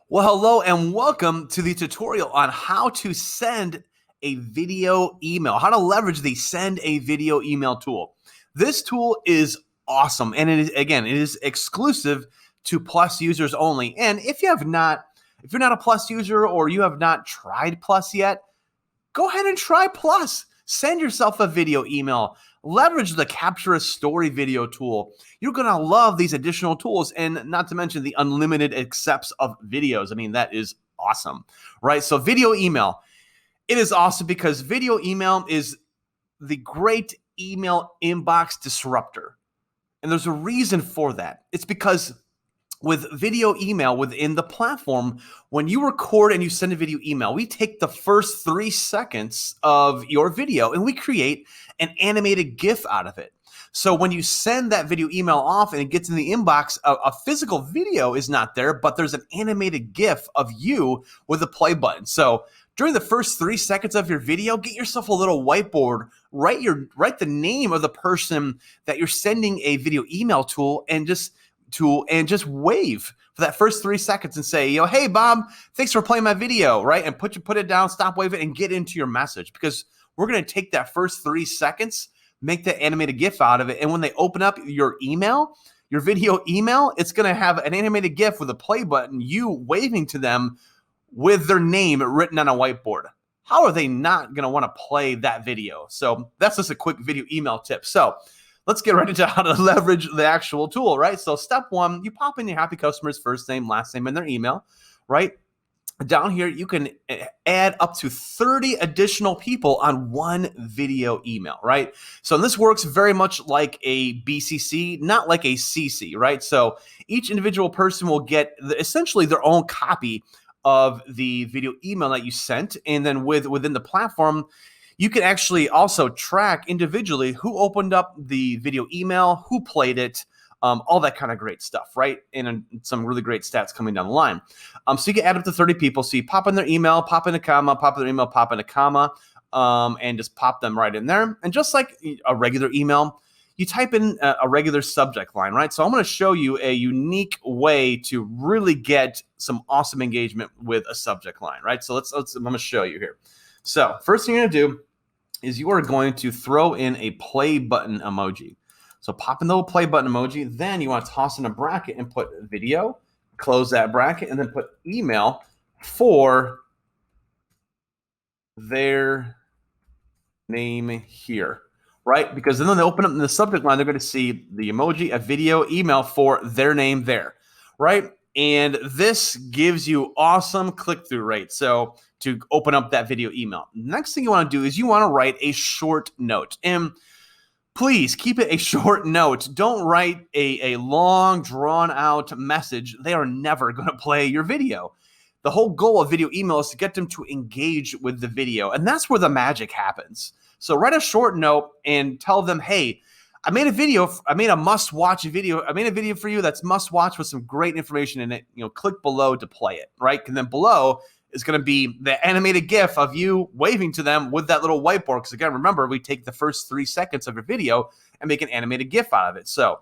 Well, hello and welcome to the tutorial on how to send a video email, how to leverage the send a video email tool. This tool is awesome. And it is exclusive to Plus users only. And if you're not a Plus user or you have not tried Plus yet, go ahead and try Plus. Send yourself a video email. Leverage the Capture a Story video tool. You're going to love these additional tools, and not to mention the unlimited accepts of videos. I mean, that is awesome, right? So video email, it is awesome because video email is the great email inbox disruptor. And there's a reason for that. It's because with video email within the platform, when you record and you send a video email, we take the first 3 seconds of your video and we create an animated GIF out of it. So when you send that video email off and it gets in the inbox, a physical video is not there, but there's an animated GIF of you with a play button. So during the first 3 seconds of your video, get yourself a little whiteboard, write the name of the person that you're sending a video email and just wave for that first 3 seconds and say, hey, Bob, thanks for playing my video, right? And put it down, stop waving, and get into your message, because we're going to take that first 3 seconds, make that animated GIF out of it. And when they open up your email, your video email, it's going to have an animated GIF with a play button, you waving to them with their name written on a whiteboard. How are they not going to want to play that video? So that's just a quick video email tip. So let's get right into how to leverage the actual tool, right? So step 1, you pop in your happy customer's first name, last name, and their email, right? Down here, you can add up to 30 additional people on one video email, right? So this works very much like a BCC, not like a CC, right? So each individual person will get essentially their own copy of the video email that you sent. And then within the platform, you can actually also track individually who opened up the video email, who played it, all that kind of great stuff, right? And some really great stats coming down the line. So you can add up to 30 people. So you pop in their email, pop in a comma, pop in their email, pop in a comma, and just pop them right in there. And just like a regular email, you type in a regular subject line, right? So I'm going to show you a unique way to really get some awesome engagement with a subject line, right? So I'm going to show you here. So first thing you're going to do is you are going to throw in a play button emoji. So pop in the little play button emoji. Then you want to toss in a bracket and put video, close that bracket, and then put email for their name here, right? Because then when they open up in the subject line, they're going to see the emoji, a video, email for their name there, right? And this gives you awesome click-through rate. So to open up that video email. Next thing you want to do is you want to write a short note. And please keep it a short note. Don't write a long, drawn-out message. They are never going to play your video. The whole goal of video email is to get them to engage with the video. And that's where the magic happens. So write a short note and tell them, hey, I made a video. I made a must-watch video. I made a video for you that's must-watch with some great information in it. Click below to play it, right? And then below is going to be the animated GIF of you waving to them with that little whiteboard. Because again, remember, we take the first 3 seconds of your video and make an animated GIF out of it. So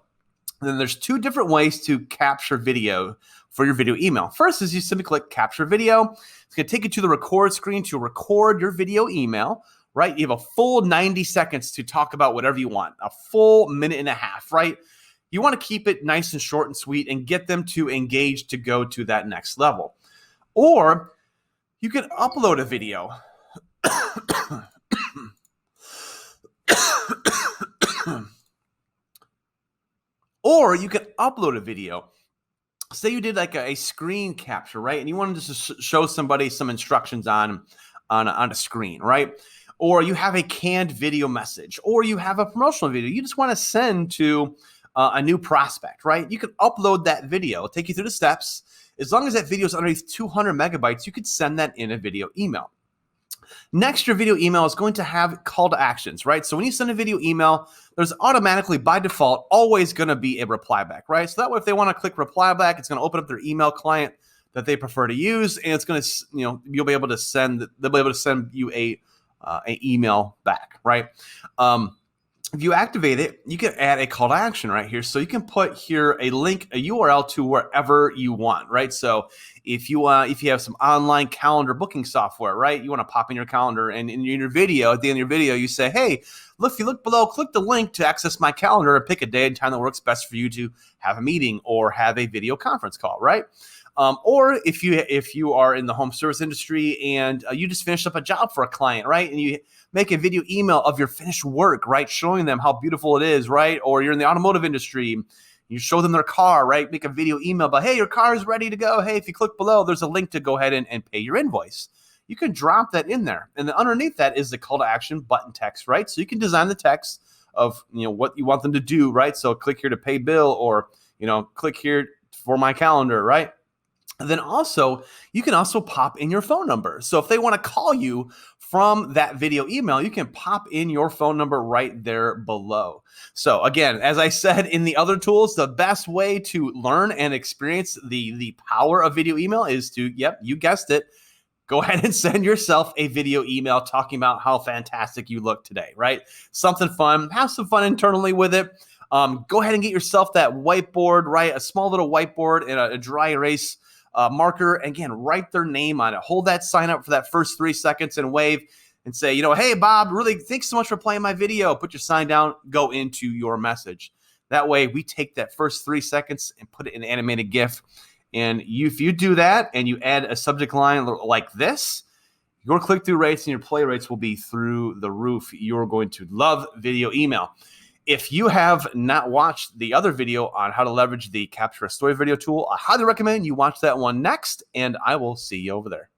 then there's 2 different ways to capture video for your video email. First is you simply click capture video. It's going to take you to the record screen to record your video email, right? You have a full 90 seconds to talk about whatever you want, a full minute and a half, right? You want to keep it nice and short and sweet and get them to engage to go to that next level. Or you can upload a video. Or you can upload a video. Say you did like a screen capture, right? And you wanted to show somebody some instructions on a screen, right? Or you have a canned video message, or you have a promotional video you just want to send to a new prospect, right? You can upload that video. It'll take you through the steps. As long as that video is underneath 200 megabytes, you could send that in a video email. Next, your video email is going to have call to actions, right? So when you send a video email, there's automatically, by default, always going to be a reply back, right? So that way, if they want to click reply back, it's going to open up their email client that they prefer to use, and it's going to, they'll be able to send you a email back, right? if you activate it, you can add a call to action right here. So you can put here a link, a URL to wherever you want, right? So if you have some online calendar booking software, right? You want to pop in your calendar, and in your video, at the end of your video, you say, hey, look, if you look below, click the link to access my calendar and pick a day and time that works best for you to have a meeting or have a video conference call, right? Or if you are in the home service industry and you just finished up a job for a client, right? And you make a video email of your finished work, right? Showing them how beautiful it is, right? Or you're in the automotive industry, you show them their car, right? Make a video email about, hey, your car is ready to go. Hey, if you click below, there's a link to go ahead and pay your invoice. You can drop that in there. And then underneath that is the call to action button text, right? So you can design the text of, what you want them to do, right? So click here to pay bill, or, click here for my calendar, right? And then also, you can also pop in your phone number. So if they want to call you from that video email, you can pop in your phone number right there below. So again, as I said in the other tools, the best way to learn and experience the power of video email is to, yep, you guessed it, go ahead and send yourself a video email talking about how fantastic you look today, right? Something fun, have some fun internally with it. Go ahead and get yourself that whiteboard, right? A small little whiteboard and a dry erase marker. Again, write their name on it. Hold that sign up for that first 3 seconds and wave and say, hey, Bob, really, thanks so much for playing my video. Put your sign down, go into your message. That way, we take that first 3 seconds and put it in an animated GIF. And if you do that and you add a subject line like this, your click-through rates and your play rates will be through the roof. You're going to love video email. If you have not watched the other video on how to leverage the Capture a Story video tool, I highly recommend you watch that one next, and I will see you over there.